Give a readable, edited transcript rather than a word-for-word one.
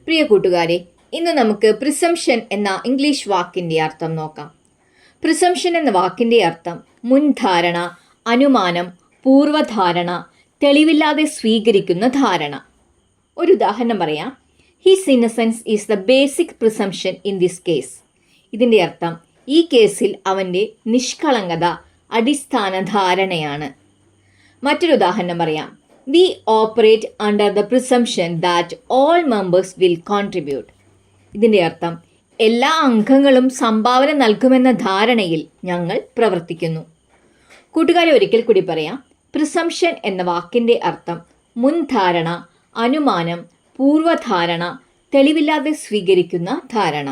പ്രിയ കൂട്ടുകാരെ, ഇന്ന് നമുക്ക് പ്രിസംഷൻ എന്ന ഇംഗ്ലീഷ് വാക്കിൻ്റെ അർത്ഥം നോക്കാം. പ്രിസംഷൻ എന്ന വാക്കിൻ്റെ അർത്ഥം മുൻധാരണ, അനുമാനം, പൂർവ്വധാരണ, തെളിവില്ലാതെ സ്വീകരിക്കുന്ന ധാരണ. ഒരു ഉദാഹരണം പറയാം. His innocence is the basic presumption in this case. ഇതിൻ്റെ അർത്ഥം ഈ കേസിൽ അവൻ്റെ നിഷ്കളങ്കത അടിസ്ഥാന ധാരണയാണ്. മറ്റൊരു ഉദാഹരണം പറയാം. We operate under the presumption that all members will contribute. ഇതിൻ്റെ അർത്ഥം എല്ലാ അംഗങ്ങളും സംഭാവന നൽകുമെന്ന ധാരണയിൽ ഞങ്ങൾ പ്രവർത്തിക്കുന്നു. കൂട്ടുകാരെ, ഒരിക്കൽ കൂടി പറയാം. പ്രിസംഷൻ എന്ന വാക്കിൻ്റെ അർത്ഥം മുൻധാരണ, അനുമാനം, പൂർവ്വധാരണ, തെളിവില്ലാതെ സ്വീകരിക്കുന്ന ധാരണ.